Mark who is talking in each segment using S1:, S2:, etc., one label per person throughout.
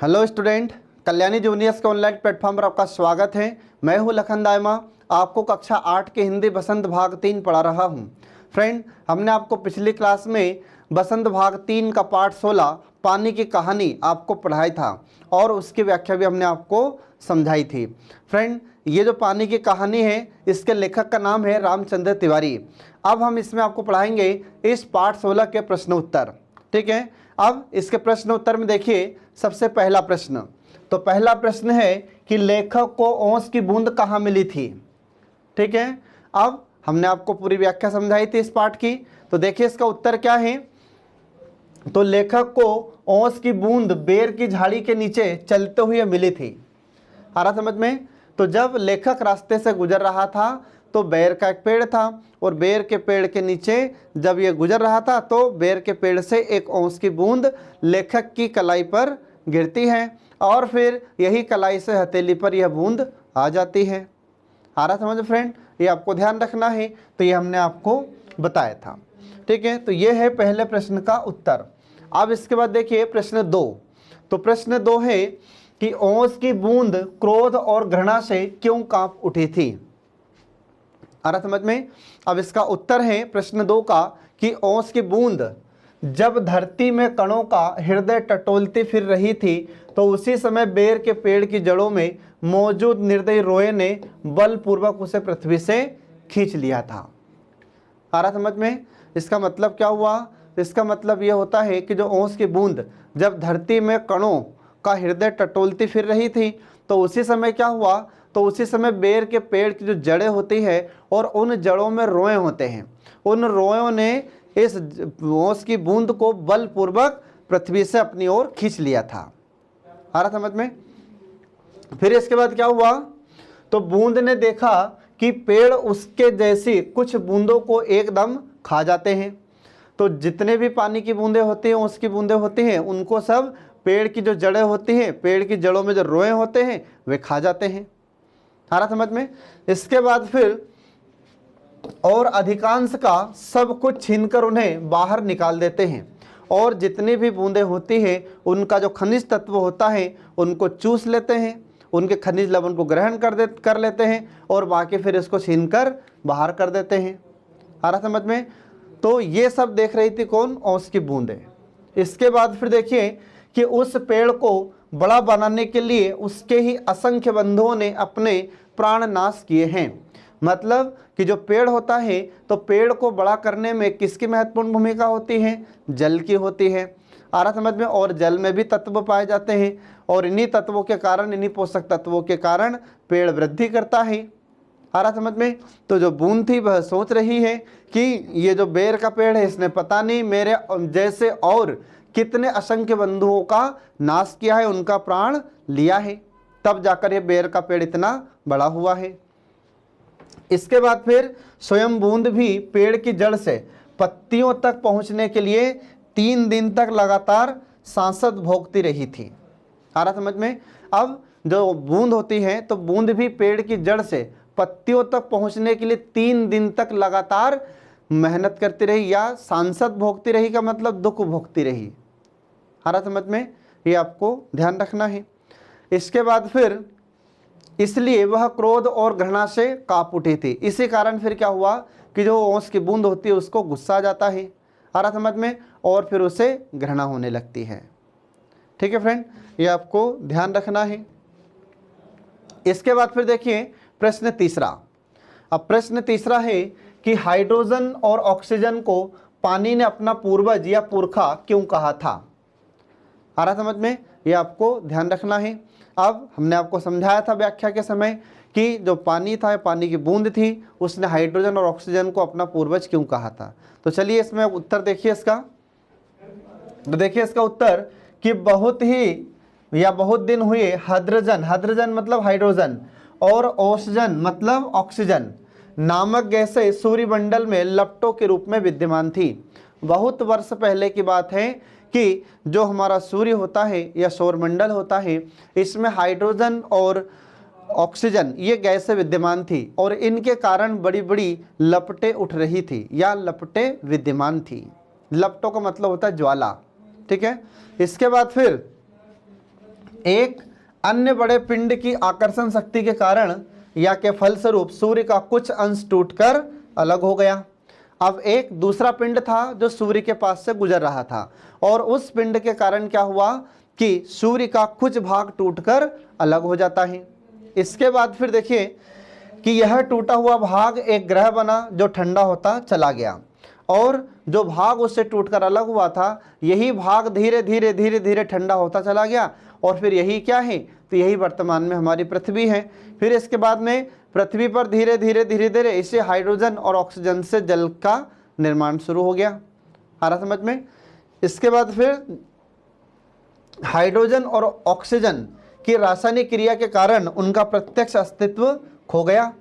S1: Hello student, Kalyani juniors के online platform पर आपका स्वागत है। मैं हूं लखन दायमा, आपको कक्षा 8 के हिंदी बसंत भाग 3 पढ़ा रहा हूं। फ्रेंड, हमने आपको पिछली क्लास में बसंत भाग 3 का पाठ 16 पानी की कहानी आपको पढ़ाया था और उसकी व्याख्या भी हमने आपको समझाई थी। फ्रेंड, ये जो पानी की कहानी है इसके लेखक का नाम है रामचंद्र तिवारी। अब हम इसमें आपको पढ़ाएंगे इस पाठ 16 के प्रश्न उत्तर। ठीक है, अब इसके प्रश्न उत्तर में देखिए, सबसे पहला प्रश्न, तो पहला प्रश्न है कि लेखक को ओस की बूंद कहाँ मिली थी। ठीक है, अब हमने आपको पूरी व्याख्या समझाई थी इस पाठ की, तो देखिए इसका उत्तर क्या है। तो लेखक को ओस की बूंद बेर की झाड़ी के नीचे चलते हुए मिली थी। आ रहा समझ में? तो जब लेखक रास्ते से गुजर रहा था तो बेर का एक पेड़ था और बेर के पेड़ के नीचे जब ये गुजर रहा था तो बेर के पेड़ से एक ओस की बूंद लेखक की कलाई पर गिरती है और फिर यही कलाई से हथेली पर यह बूंद आ जाती है। आ रहा समझ फ्रेंड? ये आपको ध्यान रखना है, तो ये हमने आपको बताया था। ठीक है, तो ये है पहले प्रश्न का उत्तर। अब इसके बाद देखिए प्रश्न 2। तो प्रश्न 2 है कि ओस की बूंद क्रोध और घृणा से क्यों कांप उठी थी। आ रहा समझ में? अब इसका उत्तर है प्रश्न 2 का कि ओस की बूंद जब धरती में कणों का हृदय टटोलती फिर रही थी तो उसी समय बेर के पेड़ की जड़ों में मौजूद निर्दयी रोए ने बलपूर्वक उसे पृथ्वी से खींच लिया था। आ रहा समझ में? इसका मतलब क्या हुआ? इसका मतलब यह होता है कि जो ओस की बूंद जब धरती में कणों का हृदय टटोलती फिर रही थी तो उसी समय क्या हुआ, तो उसी समय बेर के पेड़ की जो जड़ें होती है और उन जड़ों में रोए होते हैं, उन रोयों ने इस ओस की बूंद को बलपूर्वक पृथ्वी से अपनी ओर खींच लिया था। आ रहा समझ में? फिर इसके बाद क्या हुआ, तो बूंद ने देखा कि पेड़ उसके जैसी कुछ बूंदों को एकदम खा जाते हैं। तो जितने भी पानी की बूंदें होती हैं, उसकी बूंदें होती हैं, उनको सब पेड़ की जो जड़ें होती हैं, पेड़ की जड़ों में जो रोए होते हैं वे खा जाते हैं। आ रहा समझ में? इसके बाद फिर और अधिकांश का सब कुछ छीनकर उन्हें बाहर निकाल देते हैं और जितनी भी बूंदें होती हैं उनका जो खनिज तत्व होता है उनको चूस लेते हैं, उनके खनिज लवण को ग्रहण कर लेते हैं और बाकी फिर इसको छीनकर बाहर कर देते हैं। आ रहा समझ में? तो ये सब देख रही थी कौन? ओस की बूंदें। इसके बाद फिर देखिए कि उस पेड़ को बड़ा बनाने के लिए उसके ही असंख्य बंधुओं ने अपने प्राण नाश किए हैं। मतलब कि जो पेड़ होता है तो पेड़ को बड़ा करने में किसकी महत्वपूर्ण भूमिका होती है? जल की होती है। आ रहा समझ में? और जल में भी तत्व पाए जाते हैं और इन्हीं तत्वों के कारण, इन्हीं पोषक तत्वों के कारण पेड़ वृद्धि करता है। आ रहा समझ में? तो जो बूंद थी वह सोच रही है कि ये जो बेर का पेड़ है इसने पता नहीं मेरे जैसे और कितने असंख्य बंधुओं का नाश किया है, उनका प्राण लिया है, तब जाकर ये बेर का पेड़ इतना बड़ा हुआ है। इसके बाद फिर स्वयं बूंद भी पेड़ की जड़ से पत्तियों तक पहुंचने के लिए 3 दिन तक लगातार सांसद भोगती रही थी। आ रहा समझ में? अब जो बूंद होती है तो बूंद भी पेड़ की जड़ से पत्तियों तक पहुंचने के लिए 3 दिन तक लगातार मेहनत करती रही या सांसद भोगती रही का मतलब दुख भोगती रही। आ रहा समझ में? ये आपको ध्यान रखना है। इसके बाद फिर इसलिए वह क्रोध और घृणा से कांप उठी थी। इसी कारण फिर क्या हुआ कि जो ओस की बूंद होती है उसको गुस्सा आ जाता है। आ रहा समझ में? और फिर उसे घृणा होने लगती है। ठीक है फ्रेंड, ये आपको ध्यान रखना है। इसके बाद फिर देखिए प्रश्न तीसरा। अब प्रश्न तीसरा है कि हाइड्रोजन और ऑक्सीजन को पानी ने अपना पूर्वज या पुरखा क्यों कहा था। आ रहा समझ में? ये आपको ध्यान रखना है। अब हमने आपको समझाया था व्याख्या के समय कि जो पानी था, पानी की बूंद थी, उसने हाइड्रोजन और ऑक्सीजन को अपना पूर्वज क्यों कहा था। तो चलिए इसमें उत्तर देखिए इसका। तो देखिए इसका उत्तर कि बहुत ही या बहुत दिन हुए हाइड्रोजन, हाइड्रोजन मतलब हाइड्रोजन, और ऑक्सीजन मतलब ऑक्सीजन नामक गैसें सूर्यमंडल में लपटों के रूप में विद्यमान थी। बहुत वर्ष पहले की बात है कि जो हमारा सूर्य होता है या सौरमंडल होता है, इसमें हाइड्रोजन और ऑक्सीजन ये गैसें विद्यमान थी और इनके कारण बड़ी बड़ी लपटें उठ रही थी या लपटें विद्यमान थी। लपटों का मतलब होता है ज्वाला। ठीक है, इसके बाद फिर एक अन्य बड़े पिंड की आकर्षण शक्ति के कारण या के फलस्वरूप सूर्य का कुछ अंश टूटकर अलग हो गया। अब एक दूसरा पिंड था जो सूर्य के पास से गुजर रहा था और उस पिंड के कारण क्या हुआ कि सूर्य का कुछ भाग टूटकर अलग हो जाता है। इसके बाद फिर देखिए कि यह टूटा हुआ भाग एक ग्रह बना जो ठंडा होता चला गया और जो भाग उससे टूटकर अलग हुआ था यही भाग धीरे धीरे धीरे धीरे ठंडा होता चला गया और फिर यही क्या है, तो यही वर्तमान में हमारी पृथ्वी है। फिर इसके बाद में पृथ्वी पर धीरे धीरे धीरे धीरे इसे हाइड्रोजन और ऑक्सीजन से जल का निर्माण शुरू हो गया। आ रहा समझ में। इसके बाद फिर हाइड्रोजन और ऑक्सीजन की रासायनिक क्रिया के कारण उनका प्रत्यक्ष अस्तित्व खो गया।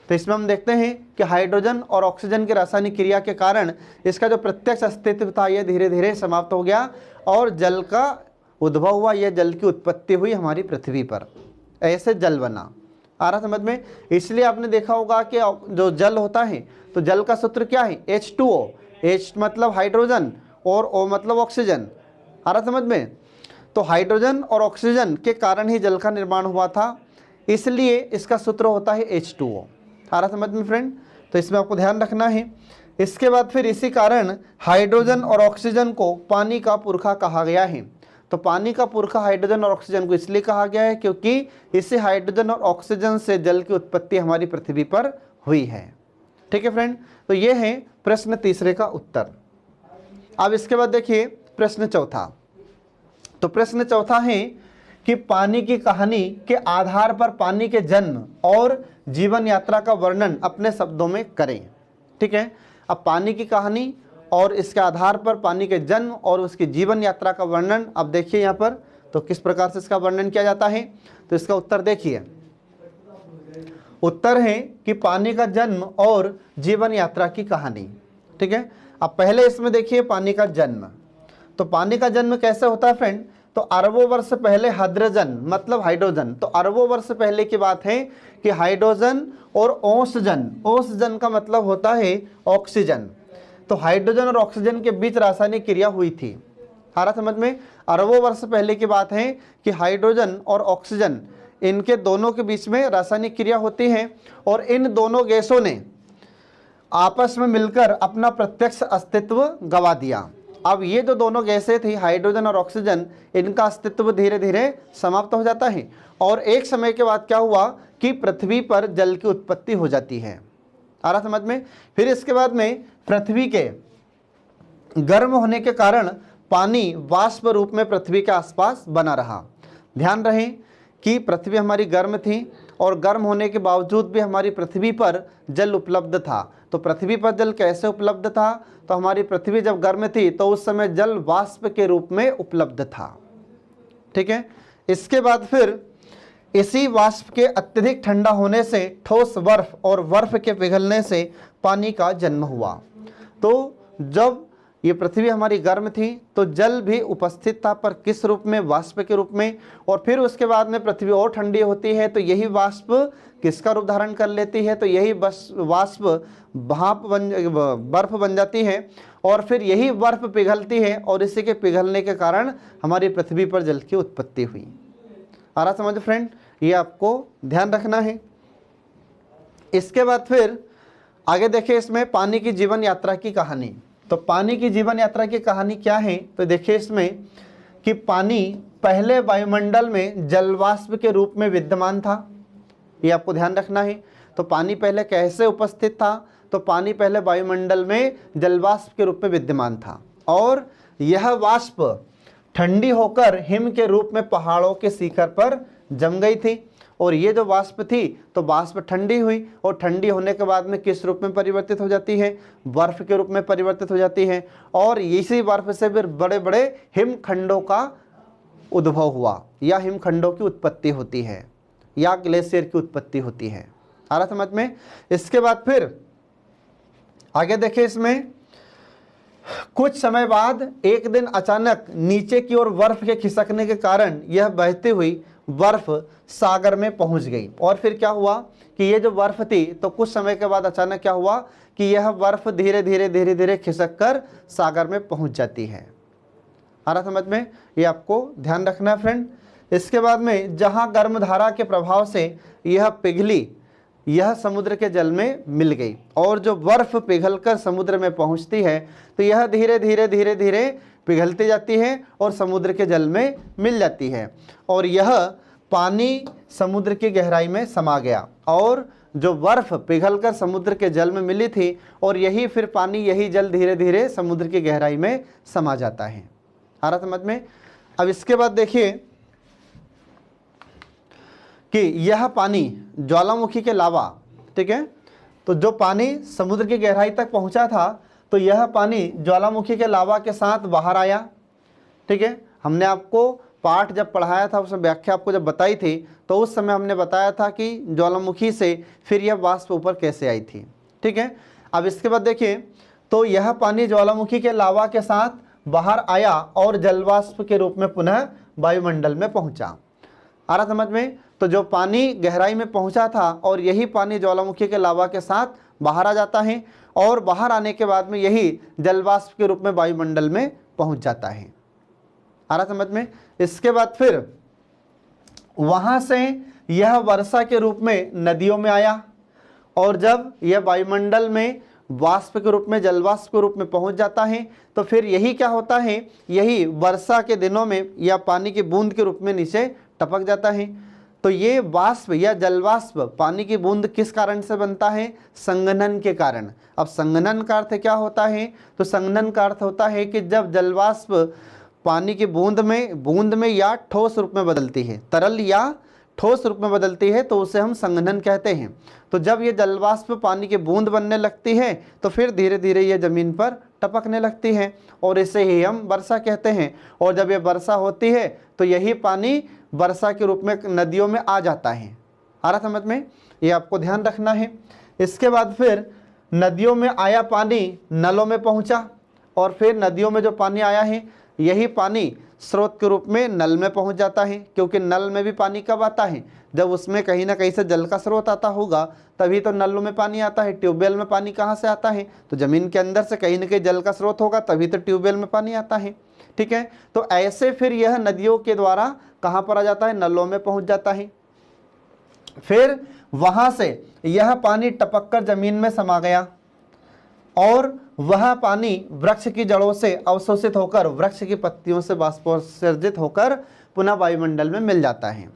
S1: तो इसमें हम देखते हैं कि हाइड्रोजन और ऑक्सीजन की रासायनिक क्रिया के कारण इसका जो प्रत्यक्ष अस्तित्व था यह धीरे धीरे समाप्त हो गया और जल का उद्भव हुआ, यह जल की उत्पत्ति हुई हमारी पृथ्वी पर, ऐसे जल बना। आ रहा समझ में। इसलिए आपने देखा होगा कि जो जल होता है तो जल का सूत्र क्या है, H2O। H मतलब हाइड्रोजन और O मतलब ऑक्सीजन। आ रहा समझ में। तो हाइड्रोजन और ऑक्सीजन के कारण ही जल का निर्माण हुआ था, इसलिए इसका सूत्र होता है H2O। आ रहा समझ में फ्रेंड। तो इसमें आपको ध्यान रखना है। इसके बाद फिर इसी कारण हाइड्रोजन और ऑक्सीजन को पानी का पुरखा कहा गया है। तो पानी का पुरखा हाइड्रोजन और ऑक्सीजन को इसलिए कहा गया है क्योंकि इसी हाइड्रोजन और ऑक्सीजन से जल की उत्पत्ति हमारी पृथ्वी पर हुई है। ठीक है फ्रेंड। तो ये है प्रश्न तीसरे का उत्तर। अब इसके बाद देखिए प्रश्न चौथा। तो प्रश्न चौथा है कि पानी की कहानी के आधार पर पानी के जन्म और जीवन यात्रा का वर्णन अपने शब्दों में करें। ठीक है। अब पानी की कहानी और इसके आधार पर पानी के जन्म और उसकी जीवन यात्रा का वर्णन, अब देखिए यहाँ पर तो किस प्रकार से इसका वर्णन किया जाता है। तो इसका उत्तर देखिए, उत्तर है कि पानी का जन्म और जीवन यात्रा की कहानी। ठीक है। अब पहले इसमें देखिए पानी का जन्म। तो पानी का जन्म कैसे होता है फ्रेंड, तो अरबों वर्ष पहले हाइड्रोजन मतलब हाइड्रोजन, तो अरबों वर्ष पहले की बात है कि हाइड्रोजन और ओसजन, ओसजन का मतलब होता है ऑक्सीजन, तो हाइड्रोजन और ऑक्सीजन के बीच रासायनिक क्रिया हुई थी। सारा समझ में। अरबों वर्ष पहले की बात है कि हाइड्रोजन और ऑक्सीजन इनके दोनों के बीच में रासायनिक क्रिया होती है और इन दोनों गैसों ने आपस में मिलकर अपना प्रत्यक्ष अस्तित्व गंवा दिया। अब ये जो दोनों गैसें थी हाइड्रोजन और ऑक्सीजन, इनका अस्तित्व धीरे धीरे समाप्त हो जाता है और एक समय के बाद क्या हुआ कि पृथ्वी पर जल की उत्पत्ति हो जाती है। आ रहा समझ में। फिर इसके बाद में पृथ्वी के गर्म होने के कारण पानी वाष्प रूप में पृथ्वी के आसपास बना रहा। ध्यान रहे कि पृथ्वी हमारी गर्म थी और गर्म होने के बावजूद भी हमारी पृथ्वी पर जल उपलब्ध था। तो पृथ्वी पर जल कैसे उपलब्ध था, तो हमारी पृथ्वी जब गर्म थी तो उस समय जल वाष्प के रूप में उपलब्ध था। ठीक है। इसके बाद फिर इसी वाष्प के अत्यधिक ठंडा होने से ठोस बर्फ और बर्फ के पिघलने से पानी का जन्म हुआ। तो जब ये पृथ्वी हमारी गर्म थी तो जल भी उपस्थित था, पर किस रूप में, वाष्प के रूप में। और फिर उसके बाद में पृथ्वी और ठंडी होती है तो यही वाष्प किसका रूप धारण कर लेती है, तो यही वाष्प बर्फ बन जाती है और फिर यही बर्फ पिघलती है और इसी के पिघलने के कारण हमारी पृथ्वी पर जल की उत्पत्ति हुई। आ रहा समझ फ्रेंड, ये आपको ध्यान रखना है। इसके बाद फिर आगे देखिए इसमें पानी की जीवन यात्रा की कहानी। तो पानी की जीवन यात्रा की कहानी क्या है, तो देखिए इसमें कि पानी पहले वायुमंडल में जलवाष्प के रूप में विद्यमान था, ये आपको ध्यान रखना है। तो पानी पहले कैसे उपस्थित था, तो पानी पहले वायुमंडल में जलवाष्प के रूप में विद्यमान था और यह वाष्प ठंडी होकर हिम के रूप में पहाड़ों के शिखर पर जम गई थी और ये जो वाष्प थी तो वाष्प ठंडी हुई और ठंडी होने के बाद में किस रूप में परिवर्तित हो जाती है, बर्फ के रूप में परिवर्तित हो जाती है और इसी बर्फ से फिर बड़े बड़े हिमखंडों का उद्भव हुआ या हिमखंडों की उत्पत्ति होती है या ग्लेशियर की उत्पत्ति होती है। आ रहा समझ में। इसके बाद फिर आगे देखिए इसमें कुछ समय बाद एक दिन अचानक नीचे की ओर बर्फ के खिसकने के कारण यह बहती हुई बर्फ सागर में पहुंच गई और फिर क्या हुआ कि ये जो बर्फ थी तो कुछ समय के बाद अचानक क्या हुआ कि यह बर्फ धीरे धीरे धीरे धीरे खिसक कर सागर में पहुंच जाती है। आ रहा समझ में, ये आपको ध्यान रखना है फ्रेंड। इसके बाद में जहाँ गर्म धारा के प्रभाव से यह पिघली, यह समुद्र के जल में मिल गई, और जो बर्फ पिघलकर समुद्र में पहुंचती है तो यह धीरे धीरे धीरे धीरे पिघलती जाती है और समुद्र के जल में मिल जाती है, और यह पानी समुद्र की गहराई में समा गया, और जो बर्फ पिघलकर समुद्र के जल में मिली थी और यही फिर पानी, यही जल धीरे धीरे समुद्र की गहराई में समा जाता है। आ रहा समझ में? अब इसके बाद देखिए कि यह पानी ज्वालामुखी के लावा, ठीक है, तो जो पानी समुद्र की गहराई तक पहुंचा था तो यह पानी ज्वालामुखी के लावा के साथ बाहर आया, ठीक है। हमने आपको पाठ जब पढ़ाया था, उसमें व्याख्या आपको जब बताई थी तो उस समय हमने बताया था कि ज्वालामुखी से फिर यह वाष्प ऊपर कैसे आई थी, ठीक है। अब इसके बाद देखिए तो यह पानी ज्वालामुखी के लावा के साथ बाहर आया और जलवाष्प के रूप में पुनः वायुमंडल में पहुंचा। आ रहा समझ में? तो जो पानी गहराई में पहुंचा था और यही पानी ज्वालामुखी के लावा के साथ बाहर आ जाता है, और बाहर आने के बाद में यही जलवाष्प के रूप में वायुमंडल में पहुंच जाता है। आ रहा समझ में? इसके बाद फिर वहां से यह वर्षा के रूप में नदियों में आया, और जब यह वायुमंडल में वाष्प के रूप में, जलवाष्प के रूप में पहुंच जाता है तो फिर यही क्या होता है, यही वर्षा के दिनों में या पानी की बूंद के रूप में नीचे टपक जाता है। तो ये वाष्प या जलवाष्प पानी की बूंद किस कारण से बनता है? संघनन के कारण। अब संघनन का अर्थ क्या होता है? तो संघनन का अर्थ होता है कि जब जलवाष्प पानी की बूंद में या ठोस रूप में बदलती है, तरल या ठोस रूप में बदलती है, तो उसे हम संघनन कहते हैं। तो जब ये जलवाष्प पानी की बूंद बनने लगती है तो फिर धीरे धीरे ये जमीन पर टपकने लगती है, और इसे ही हम वर्षा कहते हैं। और जब ये वर्षा होती है तो यही पानी वर्षा के रूप में नदियों में आ जाता है। आ रहा समझ में? ये आपको ध्यान रखना है। इसके बाद फिर नदियों में आया पानी नलों में पहुंचा, और फिर नदियों में जो पानी आया है यही पानी स्रोत के रूप में नल में पहुंच जाता है, क्योंकि नल में भी पानी कब आता है? जब उसमें कहीं ना कहीं से जल का स्रोत आता होगा तभी तो नलों में पानी आता है। ट्यूबवेल में पानी कहाँ से आता है? तो जमीन के अंदर से कहीं ना कहीं जल का स्रोत होगा, तभी तो ट्यूबवेल में पानी आता है, ठीक है। तो ऐसे फिर यह नदियों के द्वारा कहाँ पर आ जाता है? नलों में पहुंच जाता है। फिर वहां से यह पानी टपककर जमीन में समा गया, और वह पानी वृक्ष की जड़ों से अवशोषित होकर वृक्ष की पत्तियों से वाष्पोत्सर्जित होकर पुनः वायुमंडल में मिल जाता है।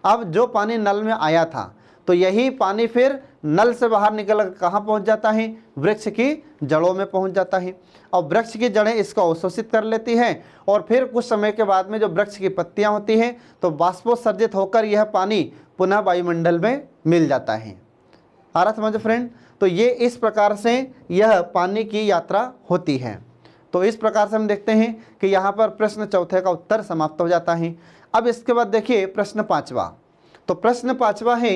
S1: अब जो पानी नल में आया था तो यही पानी फिर नल से बाहर निकल कर कहाँ पहुँच जाता है? वृक्ष की जड़ों में पहुँच जाता है, और वृक्ष की जड़ें इसको अवशोषित कर लेती हैं, और फिर कुछ समय के बाद में जो वृक्ष की पत्तियाँ होती हैं तो वाष्पोत्सर्जित होकर यह पानी पुनः वायुमंडल में मिल जाता है। आ रहा समझ फ्रेंड? तो ये इस प्रकार से यह पानी की यात्रा होती है। तो इस प्रकार से हम देखते हैं कि यहाँ पर प्रश्न चौथे का उत्तर समाप्त हो जाता है। अब इसके बाद देखिए प्रश्न पांचवा। तो प्रश्न पांचवा है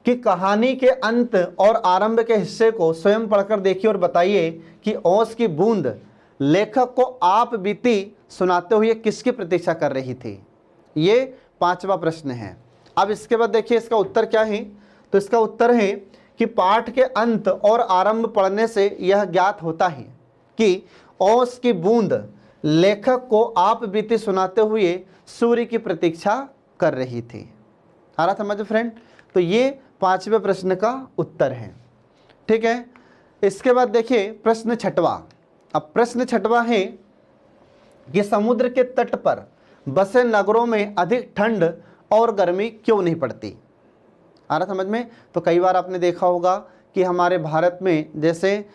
S1: कि कहानी के अंत और आरंभ के हिस्से को स्वयं पढ़कर देखिए और बताइए कि ओस की बूंद लेखक को आप बीती सुनाते हुए किसकी प्रतीक्षा कर रही थी। ये पांचवा प्रश्न है। अब इसके बाद देखिए इसका उत्तर क्या है। तो इसका उत्तर है कि पाठ के अंत और आरंभ पढ़ने से यह ज्ञात होता है कि ओस की बूंद लेखक को आप बीती सुनाते हुए सूर्य की प्रतीक्षा कर रही थी। आ रहा समझ फ्रेंड? तो ये पांचवें प्रश्न का उत्तर है, ठीक है। इसके बाद देखिए प्रश्न छठवा। अब प्रश्न छठवा है कि समुद्र के तट पर बसे नगरों में अधिक ठंड और गर्मी क्यों नहीं पड़ती। आ रहा समझ में? तो कई बार आपने देखा होगा कि हमारे भारत में जैसे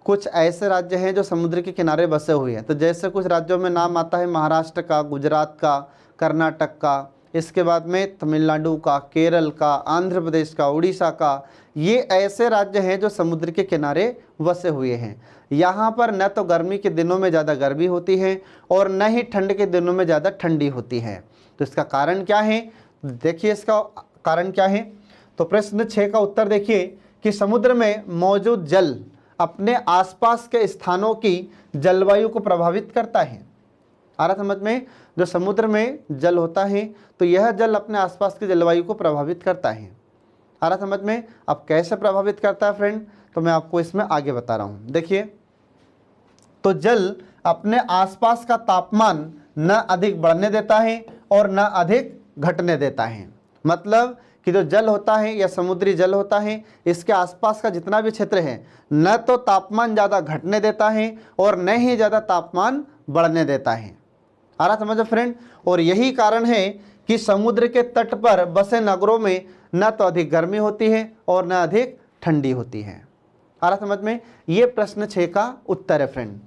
S1: कुछ ऐसे राज्य हैं जो समुद्र के किनारे बसे हुए हैं। तो जैसे कुछ राज्यों में नाम आता है महाराष्ट्र का, गुजरात का, कर्नाटक का, इसके बाद में तमिलनाडु का, केरल का, आंध्र प्रदेश का, उड़ीसा का। ये ऐसे राज्य हैं जो समुद्र के किनारे बसे हुए हैं। यहाँ पर न तो गर्मी के दिनों में ज़्यादा गर्मी होती है और न ही ठंड के दिनों में ज़्यादा ठंडी होती है। तो इसका कारण क्या है? देखिए इसका कारण क्या है। तो प्रश्न 6 का उत्तर देखिए कि समुद्र में मौजूद जल अपने आसपास के स्थानों की जलवायु को प्रभावित करता है। आ रहा समझ में? जो समुद्र में जल होता है तो यह जल अपने आसपास की जलवायु को प्रभावित करता है। आ रहा समझ में? अब कैसे प्रभावित करता है फ्रेंड, तो मैं आपको इसमें आगे बता रहा हूँ। देखिए तो जल अपने आसपास का तापमान न अधिक बढ़ने देता है और न अधिक घटने देता है। मतलब कि जो जल होता है या समुद्री जल होता है, इसके आसपास का जितना भी क्षेत्र है, न तो तापमान ज़्यादा घटने देता है और न ही ज़्यादा तापमान बढ़ने देता है। आ रहा समझो फ्रेंड। और यही कारण है कि समुद्र के तट पर बसे नगरों में न तो अधिक गर्मी होती है और न अधिक ठंडी होती है। आ रहा समझ में। ये प्रश्न 6 का उत्तर है फ्रेंड।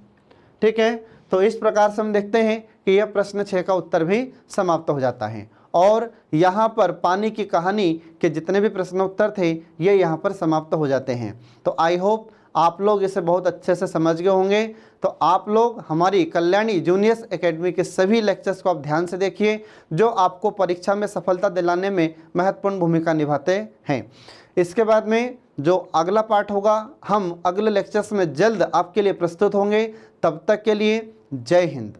S1: ठीक है, तो इस प्रकार से हम देखते हैं कि यह प्रश्न 6 का उत्तर भी समाप्त हो जाता है। और यहाँ पर पानी की कहानी के जितने भी प्रश्न उत्तर थे ये यहाँ पर समाप्त हो जाते हैं। तो आई होप आप लोग इसे बहुत अच्छे से समझ गए होंगे। तो आप लोग हमारी कल्याणी जूनियर्स एकेडमी के सभी लेक्चर्स को आप ध्यान से देखिए, जो आपको परीक्षा में सफलता दिलाने में महत्वपूर्ण भूमिका निभाते हैं। इसके बाद में जो अगला पार्ट होगा, हम अगले लेक्चर्स में जल्द आपके लिए प्रस्तुत होंगे। तब तक के लिए जय हिंद।